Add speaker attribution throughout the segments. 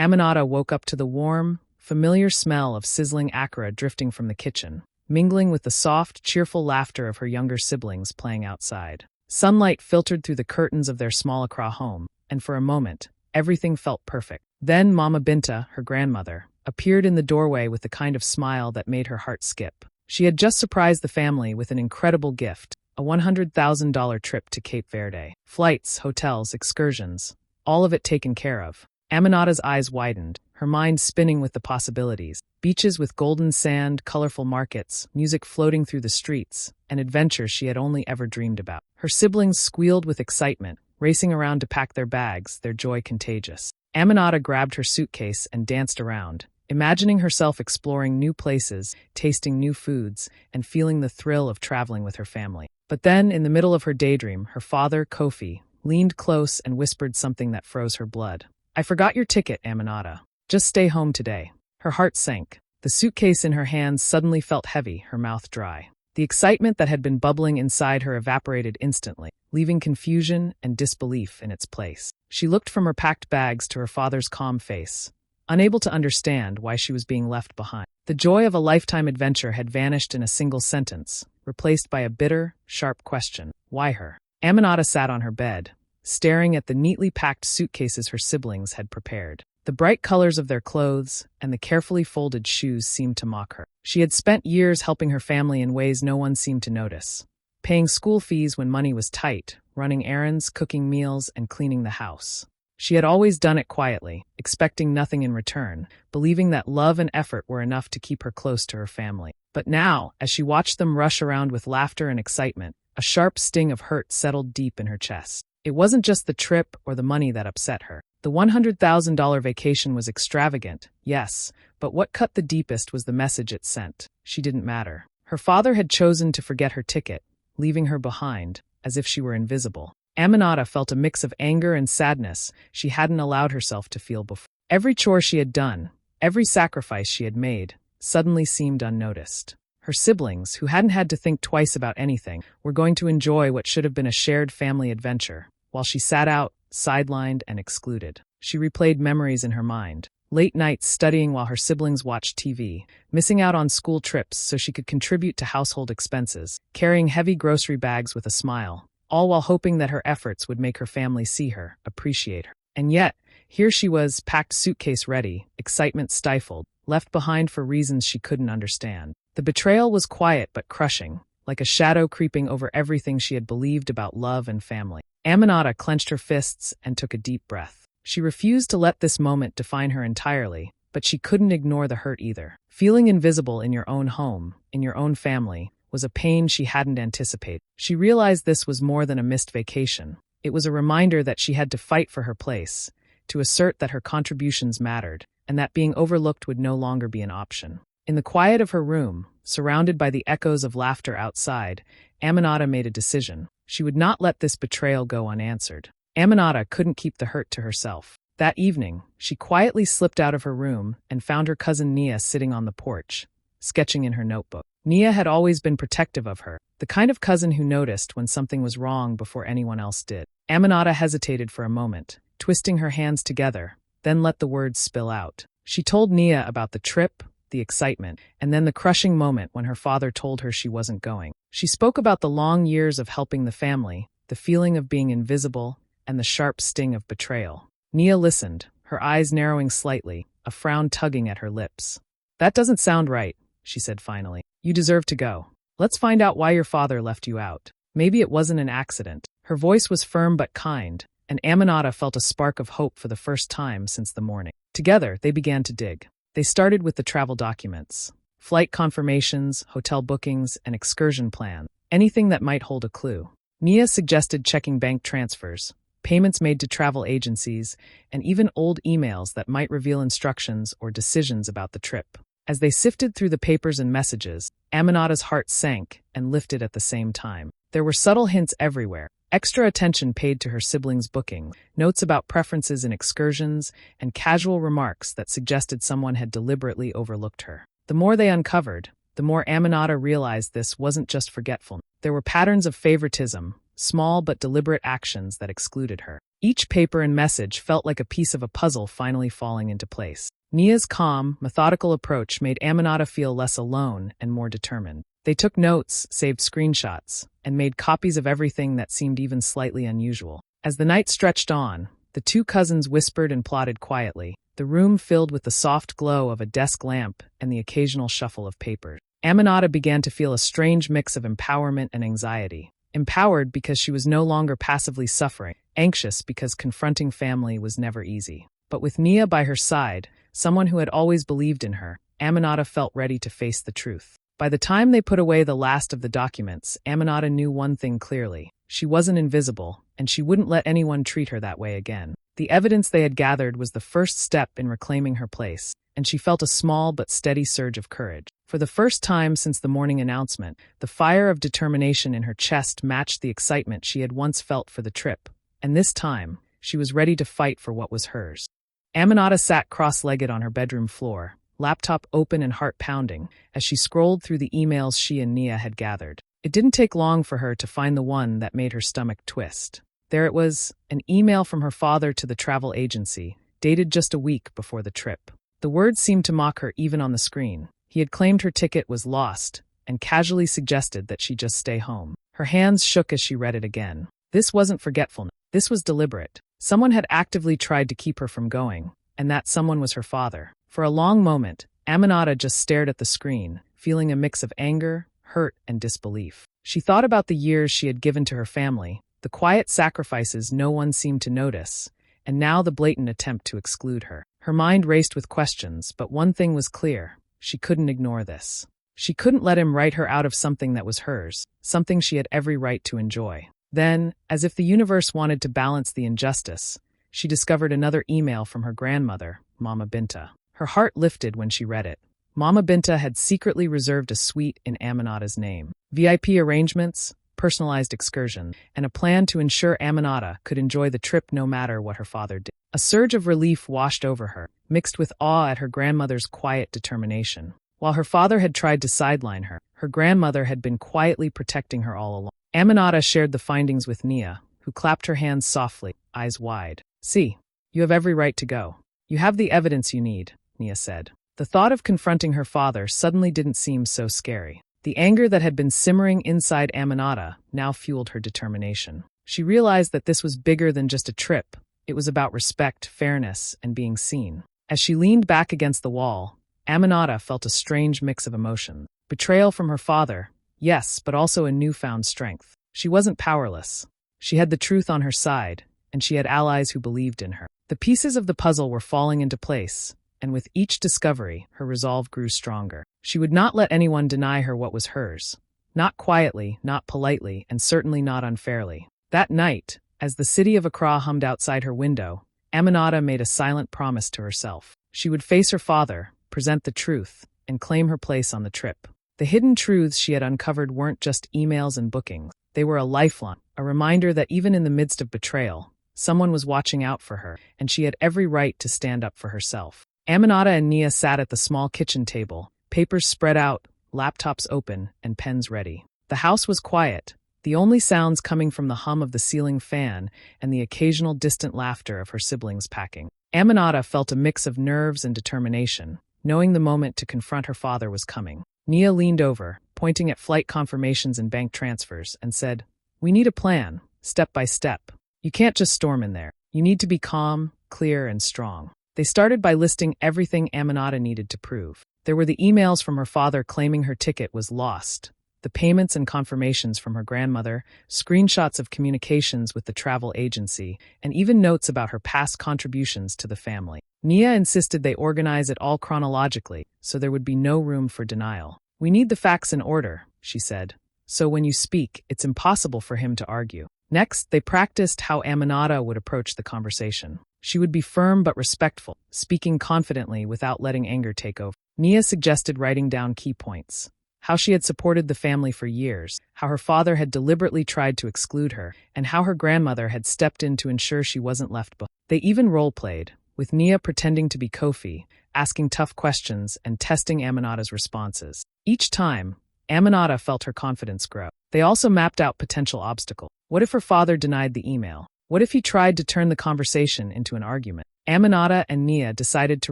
Speaker 1: Aminata woke up to the warm, familiar smell of sizzling akara drifting from the kitchen, mingling with the soft, cheerful laughter of her younger siblings playing outside. Sunlight filtered through the curtains of their small Accra home, and for a moment, everything felt perfect. Then Mama Binta, her grandmother, appeared in the doorway with the kind of smile that made her heart skip. She had just surprised the family with an incredible gift, a $100,000 trip to Cape Verde. Flights, hotels, excursions, all of it taken care of. Aminata's eyes widened, her mind spinning with the possibilities. Beaches with golden sand, colorful markets, music floating through the streets, and adventures she had only ever dreamed about. Her siblings squealed with excitement, racing around to pack their bags, their joy contagious. Aminata grabbed her suitcase and danced around, imagining herself exploring new places, tasting new foods, and feeling the thrill of traveling with her family. But then, in the middle of her daydream, her father, Kofi, leaned close and whispered something that froze her blood. "I forgot your ticket, Aminata. Just stay home today." Her heart sank. The suitcase in her hands suddenly felt heavy, her mouth dry. The excitement that had been bubbling inside her evaporated instantly, leaving confusion and disbelief in its place. She looked from her packed bags to her father's calm face, unable to understand why she was being left behind. The joy of a lifetime adventure had vanished in a single sentence, replaced by a bitter, sharp question. Why her? Aminata sat on her bed, staring at the neatly packed suitcases her siblings had prepared. The bright colors of their clothes and the carefully folded shoes seemed to mock her. She had spent years helping her family in ways no one seemed to notice, paying school fees when money was tight, running errands, cooking meals, and cleaning the house. She had always done it quietly, expecting nothing in return, believing that love and effort were enough to keep her close to her family. But now, as she watched them rush around with laughter and excitement, a sharp sting of hurt settled deep in her chest. It wasn't just the trip or the money that upset her. The $100,000 vacation was extravagant, yes, but what cut the deepest was the message it sent. She didn't matter. Her father had chosen to forget her ticket, leaving her behind, as if she were invisible. Aminata felt a mix of anger and sadness she hadn't allowed herself to feel before. Every chore she had done, every sacrifice she had made, suddenly seemed unnoticed. Her siblings, who hadn't had to think twice about anything, were going to enjoy what should have been a shared family adventure, while she sat out, sidelined and excluded. She replayed memories in her mind. Late nights studying while her siblings watched TV, missing out on school trips so she could contribute to household expenses, carrying heavy grocery bags with a smile, all while hoping that her efforts would make her family see her, appreciate her. And yet, here she was, packed suitcase ready, excitement stifled, left behind for reasons she couldn't understand. The betrayal was quiet but crushing, like a shadow creeping over everything she had believed about love and family. Aminata clenched her fists and took a deep breath. She refused to let this moment define her entirely, but she couldn't ignore the hurt either. Feeling invisible in your own home, in your own family, was a pain she hadn't anticipated. She realized this was more than a missed vacation. It was a reminder that she had to fight for her place, to assert that her contributions mattered, and that being overlooked would no longer be an option. In the quiet of her room, surrounded by the echoes of laughter outside, Aminata made a decision. She would not let this betrayal go unanswered. Aminata couldn't keep the hurt to herself. That evening, she quietly slipped out of her room and found her cousin Nia sitting on the porch, sketching in her notebook. Nia had always been protective of her, the kind of cousin who noticed when something was wrong before anyone else did. Aminata hesitated for a moment, twisting her hands together, then let the words spill out. She told Nia about the trip, the excitement, and then the crushing moment when her father told her she wasn't going. She spoke about the long years of helping the family, the feeling of being invisible, and the sharp sting of betrayal. Nia listened, her eyes narrowing slightly, a frown tugging at her lips. "That doesn't sound right," she said finally. "You deserve to go. Let's find out why your father left you out. Maybe it wasn't an accident." Her voice was firm but kind, and Aminata felt a spark of hope for the first time since the morning. Together, they began to dig. They started with the travel documents, flight confirmations, hotel bookings, and excursion plan, anything that might hold a clue. Nia suggested checking bank transfers, payments made to travel agencies, and even old emails that might reveal instructions or decisions about the trip. As they sifted through the papers and messages, Aminata's heart sank and lifted at the same time. There were subtle hints everywhere, extra attention paid to her siblings' booking, notes about preferences in excursions, and casual remarks that suggested someone had deliberately overlooked her. The more they uncovered, the more Aminata realized this wasn't just forgetfulness. There were patterns of favoritism, small but deliberate actions that excluded her. Each paper and message felt like a piece of a puzzle finally falling into place. Nia's calm, methodical approach made Aminata feel less alone and more determined. They took notes, saved screenshots, and made copies of everything that seemed even slightly unusual. As the night stretched on, the two cousins whispered and plotted quietly, the room filled with the soft glow of a desk lamp and the occasional shuffle of papers. Aminata began to feel a strange mix of empowerment and anxiety. Empowered because she was no longer passively suffering, anxious because confronting family was never easy. But with Nia by her side, someone who had always believed in her, Aminata felt ready to face the truth. By the time they put away the last of the documents, Aminata knew one thing clearly. She wasn't invisible, and she wouldn't let anyone treat her that way again. The evidence they had gathered was the first step in reclaiming her place, and she felt a small but steady surge of courage. For the first time since the morning announcement, the fire of determination in her chest matched the excitement she had once felt for the trip, and this time, she was ready to fight for what was hers. Aminata sat cross-legged on her bedroom floor, laptop open and heart pounding, as she scrolled through the emails she and Nia had gathered. It didn't take long for her to find the one that made her stomach twist. There it was, an email from her father to the travel agency, dated just a week before the trip. The words seemed to mock her even on the screen. He had claimed her ticket was lost, and casually suggested that she just stay home. Her hands shook as she read it again. This wasn't forgetfulness. This was deliberate. Someone had actively tried to keep her from going, and that someone was her father. For a long moment, Aminata just stared at the screen, feeling a mix of anger, hurt, and disbelief. She thought about the years she had given to her family, the quiet sacrifices no one seemed to notice, and now the blatant attempt to exclude her. Her mind raced with questions, but one thing was clear. She couldn't ignore this. She couldn't let him write her out of something that was hers, something she had every right to enjoy. Then, as if the universe wanted to balance the injustice, she discovered another email from her grandmother, Mama Binta. Her heart lifted when she read it. Mama Binta had secretly reserved a suite in Aminata's name. VIP arrangements, personalized excursion, and a plan to ensure Aminata could enjoy the trip no matter what her father did. A surge of relief washed over her, mixed with awe at her grandmother's quiet determination. While her father had tried to sideline her, her grandmother had been quietly protecting her all along. Aminata shared the findings with Nia, who clapped her hands softly, eyes wide. See, you have every right to go. You have the evidence you need, Nia said. The thought of confronting her father suddenly didn't seem so scary. The anger that had been simmering inside Aminata now fueled her determination. She realized that this was bigger than just a trip. It was about respect, fairness, and being seen. As she leaned back against the wall, Aminata felt a strange mix of emotions. Betrayal from her father, yes, but also a newfound strength. She wasn't powerless. She had the truth on her side, and she had allies who believed in her. The pieces of the puzzle were falling into place, and with each discovery, her resolve grew stronger. She would not let anyone deny her what was hers. Not quietly, not politely, and certainly not unfairly. That night, as the city of Accra hummed outside her window, Aminata made a silent promise to herself. She would face her father, present the truth, and claim her place on the trip. The hidden truths she had uncovered weren't just emails and bookings. They were a lifeline, a reminder that even in the midst of betrayal, someone was watching out for her, and she had every right to stand up for herself. Aminata and Nia sat at the small kitchen table, papers spread out, laptops open, and pens ready. The house was quiet, the only sounds coming from the hum of the ceiling fan and the occasional distant laughter of her siblings packing. Aminata felt a mix of nerves and determination, knowing the moment to confront her father was coming. Nia leaned over, pointing at flight confirmations and bank transfers, and said, "We need a plan, step by step. You can't just storm in there. You need to be calm, clear, and strong." They started by listing everything Aminata needed to prove. There were the emails from her father claiming her ticket was lost, the payments and confirmations from her grandmother, screenshots of communications with the travel agency, and even notes about her past contributions to the family. Nia insisted they organize it all chronologically, so there would be no room for denial. "We need the facts in order," she said, "so when you speak, it's impossible for him to argue." Next, they practiced how Aminata would approach the conversation. She would be firm but respectful, speaking confidently without letting anger take over. Nia suggested writing down key points. How she had supported the family for years, how her father had deliberately tried to exclude her, and how her grandmother had stepped in to ensure she wasn't left behind. They even role-played, with Nia pretending to be Kofi, asking tough questions and testing Aminata's responses. Each time, Aminata felt her confidence grow. They also mapped out potential obstacles. What if her father denied the email? What if he tried to turn the conversation into an argument? Aminata and Nia decided to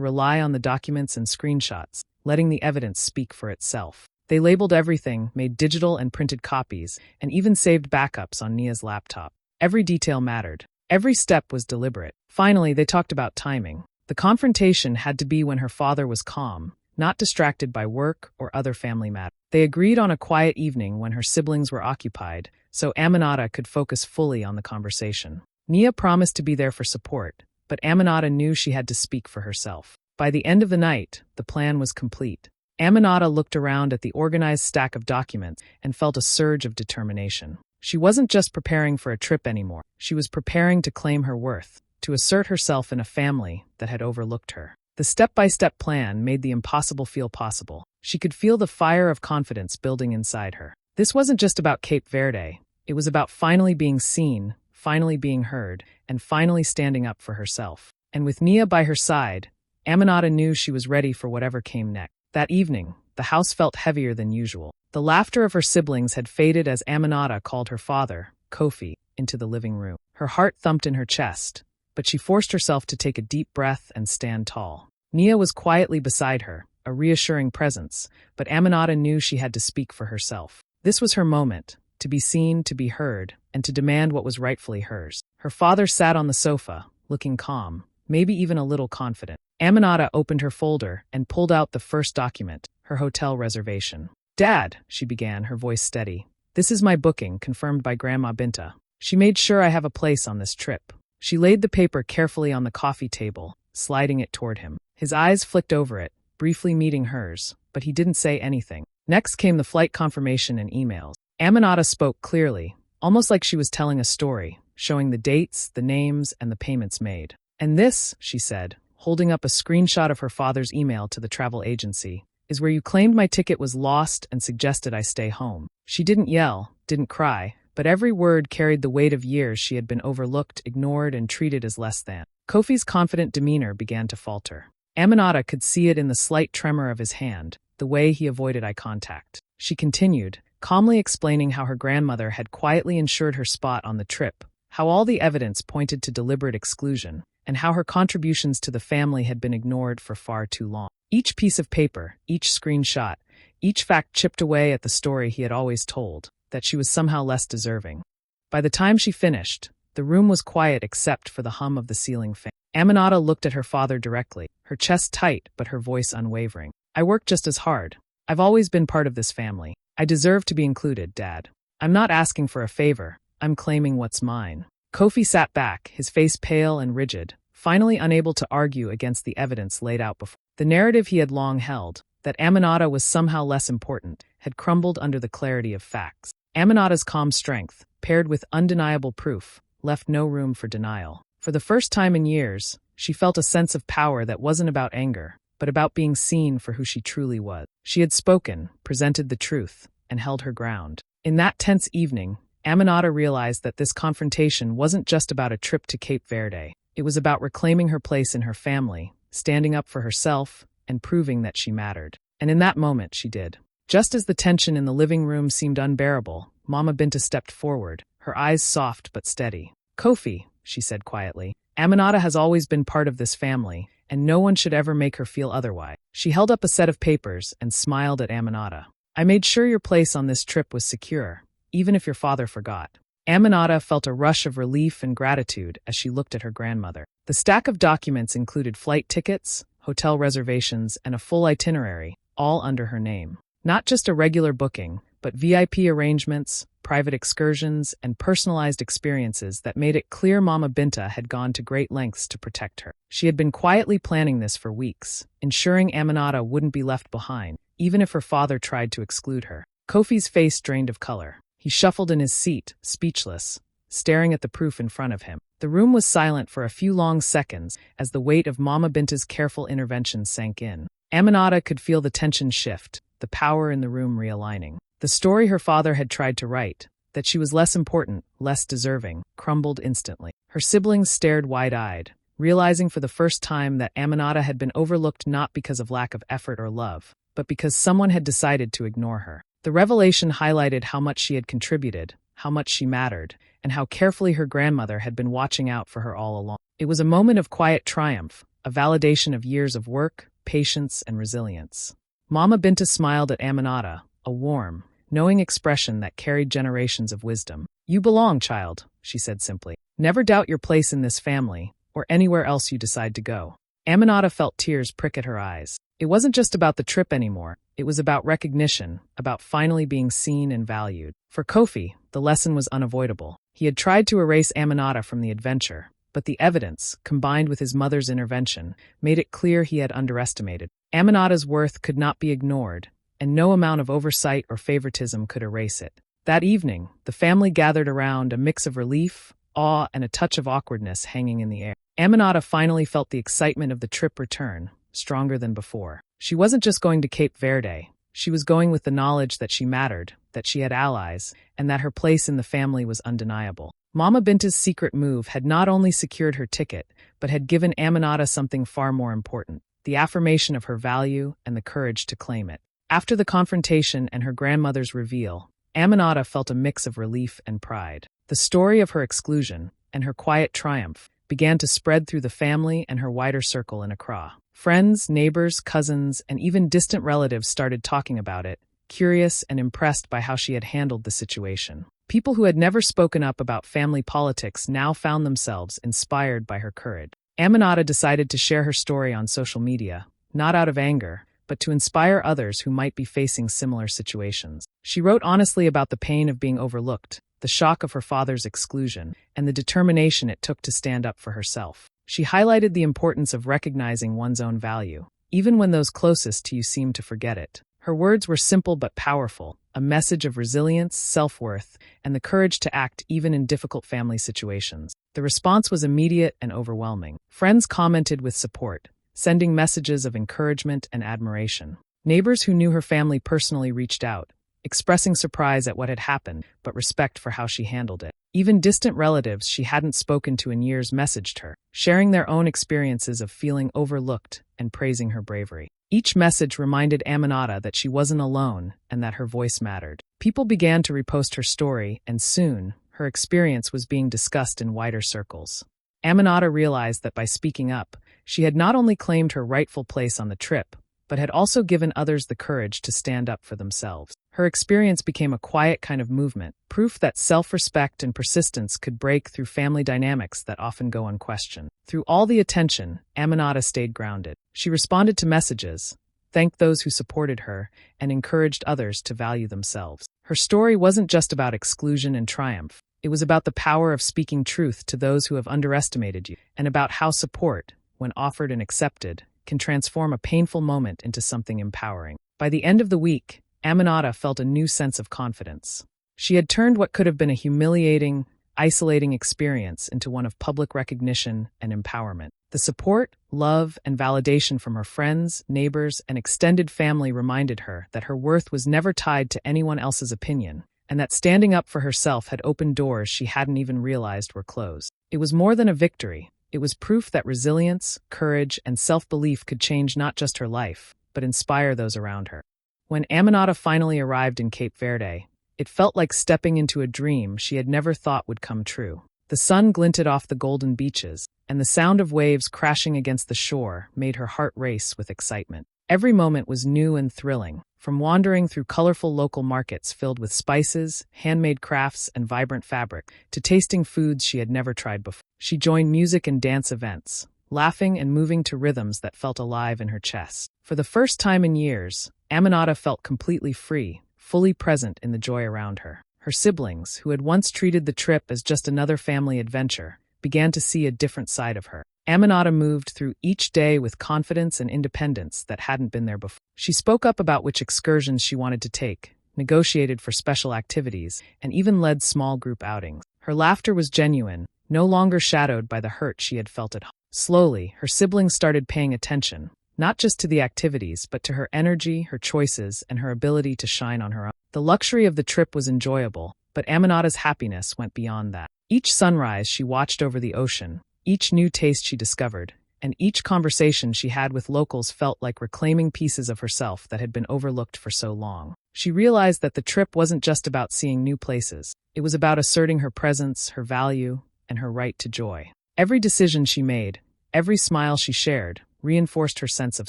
Speaker 1: rely on the documents and screenshots, letting the evidence speak for itself. They labeled everything, made digital and printed copies, and even saved backups on Nia's laptop. Every detail mattered. Every step was deliberate. Finally, they talked about timing. The confrontation had to be when her father was calm, not distracted by work or other family matters. They agreed on a quiet evening when her siblings were occupied, so Aminata could focus fully on the conversation. Nia promised to be there for support, but Aminata knew she had to speak for herself. By the end of the night, the plan was complete. Aminata looked around at the organized stack of documents and felt a surge of determination. She wasn't just preparing for a trip anymore. She was preparing to claim her worth, to assert herself in a family that had overlooked her. The step-by-step plan made the impossible feel possible. She could feel the fire of confidence building inside her. This wasn't just about Cape Verde. It was about finally being seen, finally being heard, and finally standing up for herself. And with Nia by her side, Aminata knew she was ready for whatever came next. That evening, the house felt heavier than usual. The laughter of her siblings had faded as Aminata called her father, Kofi, into the living room. Her heart thumped in her chest, but she forced herself to take a deep breath and stand tall. Nia was quietly beside her, a reassuring presence, but Aminata knew she had to speak for herself. This was her moment, to be seen, to be heard, and to demand what was rightfully hers. Her father sat on the sofa, looking calm, maybe even a little confident. Aminata opened her folder and pulled out the first document, her hotel reservation. "Dad," she began, her voice steady. "This is my booking, confirmed by Grandma Binta. She made sure I have a place on this trip." She laid the paper carefully on the coffee table, sliding it toward him. His eyes flicked over it, briefly meeting hers, but he didn't say anything. Next came the flight confirmation and emails. Aminata spoke clearly, almost like she was telling a story, showing the dates, the names, and the payments made. "And this," she said, holding up a screenshot of her father's email to the travel agency, "is where you claimed my ticket was lost and suggested I stay home." She didn't yell, didn't cry, but every word carried the weight of years she had been overlooked, ignored, and treated as less than. Kofi's confident demeanor began to falter. Aminata could see it in the slight tremor of his hand, the way he avoided eye contact. She continued, calmly explaining how her grandmother had quietly ensured her spot on the trip, how all the evidence pointed to deliberate exclusion, and how her contributions to the family had been ignored for far too long. Each piece of paper, each screenshot, each fact chipped away at the story he had always told, that she was somehow less deserving. By the time she finished, the room was quiet except for the hum of the ceiling fan. Aminata looked at her father directly, her chest tight but her voice unwavering. "I worked just as hard. I've always been part of this family. I deserve to be included, Dad. I'm not asking for a favor. I'm claiming what's mine." Kofi sat back, his face pale and rigid, finally unable to argue against the evidence laid out before. The narrative he had long held, that Aminata was somehow less important, had crumbled under the clarity of facts. Aminata's calm strength, paired with undeniable proof, left no room for denial. For the first time in years, she felt a sense of power that wasn't about anger, but about being seen for who she truly was. She had spoken, presented the truth, and held her ground. In that tense evening, Aminata realized that this confrontation wasn't just about a trip to Cape Verde. It was about reclaiming her place in her family, standing up for herself, and proving that she mattered. And in that moment, she did. Just as the tension in the living room seemed unbearable, Mama Binta stepped forward, her eyes soft but steady. "Kofi," she said quietly, "Aminata has always been part of this family, and no one should ever make her feel otherwise." She held up a set of papers and smiled at Aminata. "I made sure your place on this trip was secure, even if your father forgot." Aminata felt a rush of relief and gratitude as she looked at her grandmother. The stack of documents included flight tickets, hotel reservations, and a full itinerary, all under her name. Not just a regular booking, but VIP arrangements, private excursions, and personalized experiences that made it clear Mama Binta had gone to great lengths to protect her. She had been quietly planning this for weeks, ensuring Aminata wouldn't be left behind, even if her father tried to exclude her. Kofi's face drained of color. He shuffled in his seat, speechless, staring at the proof in front of him. The room was silent for a few long seconds as the weight of Mama Binta's careful intervention sank in. Aminata could feel the tension shift, the power in the room realigning. The story her father had tried to write, that she was less important, less deserving, crumbled instantly. Her siblings stared wide-eyed, realizing for the first time that Aminata had been overlooked not because of lack of effort or love, but because someone had decided to ignore her. The revelation highlighted how much she had contributed, how much she mattered, and how carefully her grandmother had been watching out for her all along. It was a moment of quiet triumph, a validation of years of work, patience, and resilience. Mama Binta smiled at Aminata, a warm, knowing expression that carried generations of wisdom. "You belong, child," she said simply. "Never doubt your place in this family, or anywhere else you decide to go." Aminata felt tears prick at her eyes. It wasn't just about the trip anymore. It was about recognition, about finally being seen and valued. For Kofi, the lesson was unavoidable. He had tried to erase Aminata from the adventure, but the evidence, combined with his mother's intervention, made it clear he had underestimated. Aminata's worth could not be ignored, and no amount of oversight or favoritism could erase it. That evening, the family gathered around, a mix of relief, awe, and a touch of awkwardness hanging in the air. Aminata finally felt the excitement of the trip return, stronger than before. She wasn't just going to Cape Verde. She was going with the knowledge that she mattered, that she had allies, and that her place in the family was undeniable. Mama Binta's secret move had not only secured her ticket, but had given Aminata something far more important: the affirmation of her value and the courage to claim it. After the confrontation and her grandmother's reveal, Aminata felt a mix of relief and pride. The story of her exclusion, and her quiet triumph, began to spread through the family and her wider circle in Accra. Friends, neighbors, cousins, and even distant relatives started talking about it, curious and impressed by how she had handled the situation. People who had never spoken up about family politics now found themselves inspired by her courage. Aminata decided to share her story on social media, not out of anger, but to inspire others who might be facing similar situations. She wrote honestly about the pain of being overlooked, the shock of her father's exclusion, and the determination it took to stand up for herself. She highlighted the importance of recognizing one's own value, even when those closest to you seem to forget it. Her words were simple but powerful, a message of resilience, self-worth, and the courage to act even in difficult family situations. The response was immediate and overwhelming. Friends commented with support, sending messages of encouragement and admiration. Neighbors who knew her family personally reached out, expressing surprise at what had happened, but respect for how she handled it. Even distant relatives she hadn't spoken to in years messaged her, sharing their own experiences of feeling overlooked and praising her bravery. Each message reminded Aminata that she wasn't alone and that her voice mattered. People began to repost her story, and soon, her experience was being discussed in wider circles. Aminata realized that by speaking up, she had not only claimed her rightful place on the trip, but had also given others the courage to stand up for themselves. Her experience became a quiet kind of movement, proof that self-respect and persistence could break through family dynamics that often go unquestioned. Through all the attention, Aminata stayed grounded. She responded to messages, thanked those who supported her, and encouraged others to value themselves. Her story wasn't just about exclusion and triumph. It was about the power of speaking truth to those who have underestimated you, and about how support, when offered and accepted, can transform a painful moment into something empowering. By the end of the week, Aminata felt a new sense of confidence. She had turned what could have been a humiliating, isolating experience into one of public recognition and empowerment. The support, love, and validation from her friends, neighbors, and extended family reminded her that her worth was never tied to anyone else's opinion, and that standing up for herself had opened doors she hadn't even realized were closed. It was more than a victory. It was proof that resilience, courage, and self-belief could change not just her life, but inspire those around her. When Aminata finally arrived in Cape Verde, it felt like stepping into a dream she had never thought would come true. The sun glinted off the golden beaches, and the sound of waves crashing against the shore made her heart race with excitement. Every moment was new and thrilling, from wandering through colorful local markets filled with spices, handmade crafts, and vibrant fabric, to tasting foods she had never tried before. She joined music and dance events, laughing and moving to rhythms that felt alive in her chest. For the first time in years, Aminata felt completely free, fully present in the joy around her. Her siblings, who had once treated the trip as just another family adventure, began to see a different side of her. Aminata moved through each day with confidence and independence that hadn't been there before. She spoke up about which excursions she wanted to take, negotiated for special activities, and even led small group outings. Her laughter was genuine, no longer shadowed by the hurt she had felt at home. Slowly, her siblings started paying attention, not just to the activities, but to her energy, her choices, and her ability to shine on her own. The luxury of the trip was enjoyable, but Aminata's happiness went beyond that. Each sunrise she watched over the ocean, each new taste she discovered, and each conversation she had with locals felt like reclaiming pieces of herself that had been overlooked for so long. She realized that the trip wasn't just about seeing new places. It was about asserting her presence, her value, and her right to joy. Every decision she made, every smile she shared, reinforced her sense of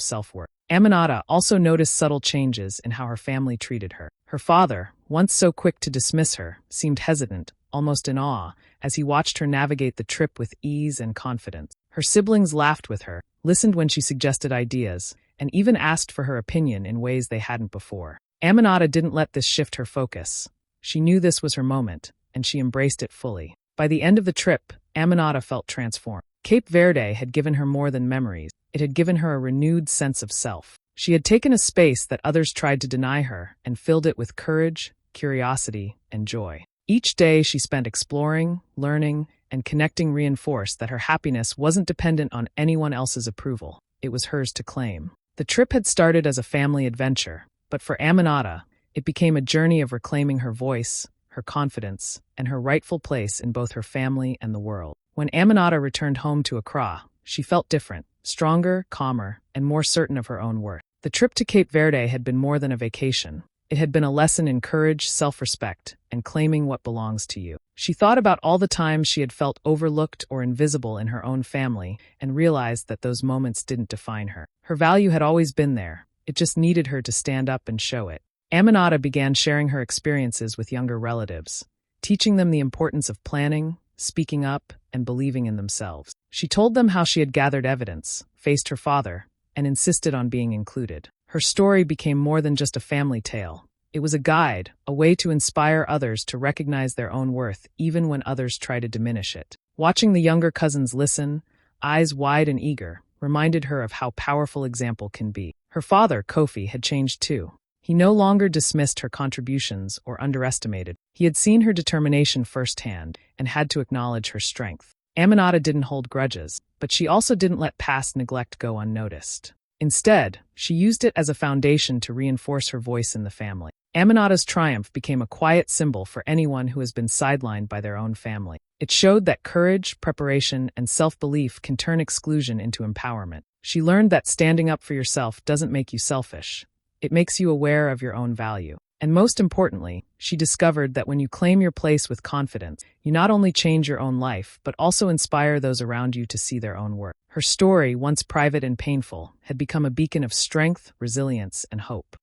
Speaker 1: self-worth. Aminata also noticed subtle changes in how her family treated her. Her father, once so quick to dismiss her, seemed hesitant, almost in awe, as he watched her navigate the trip with ease and confidence. Her siblings laughed with her, listened when she suggested ideas, and even asked for her opinion in ways they hadn't before. Aminata didn't let this shift her focus. She knew this was her moment, and she embraced it fully. By the end of the trip, Aminata felt transformed. Cape Verde had given her more than memories. It had given her a renewed sense of self. She had taken a space that others tried to deny her and filled it with courage, curiosity, and joy. Each day she spent exploring, learning, and connecting reinforced that her happiness wasn't dependent on anyone else's approval. It was hers to claim. The trip had started as a family adventure, but for Aminata, it became a journey of reclaiming her voice, her confidence, and her rightful place in both her family and the world. When Aminata returned home to Accra, she felt different, stronger, calmer, and more certain of her own worth. The trip to Cape Verde had been more than a vacation. It had been a lesson in courage, self-respect, and claiming what belongs to you. She thought about all the times she had felt overlooked or invisible in her own family and realized that those moments didn't define her. Her value had always been there. It just needed her to stand up and show it. Aminata began sharing her experiences with younger relatives, teaching them the importance of planning, speaking up, and believing in themselves. She told them how she had gathered evidence, faced her father, and insisted on being included. Her story became more than just a family tale. It was a guide, a way to inspire others to recognize their own worth even when others try to diminish it. Watching the younger cousins listen, eyes wide and eager, reminded her of how powerful example can be. Her father, Kofi, had changed too. He no longer dismissed her contributions or underestimated. He had seen her determination firsthand and had to acknowledge her strength. Aminata didn't hold grudges, but she also didn't let past neglect go unnoticed. Instead, she used it as a foundation to reinforce her voice in the family. Aminata's triumph became a quiet symbol for anyone who has been sidelined by their own family. It showed that courage, preparation, and self-belief can turn exclusion into empowerment. She learned that standing up for yourself doesn't make you selfish. It makes you aware of your own value. And most importantly, she discovered that when you claim your place with confidence, you not only change your own life, but also inspire those around you to see their own worth. Her story, once private and painful, had become a beacon of strength, resilience, and hope.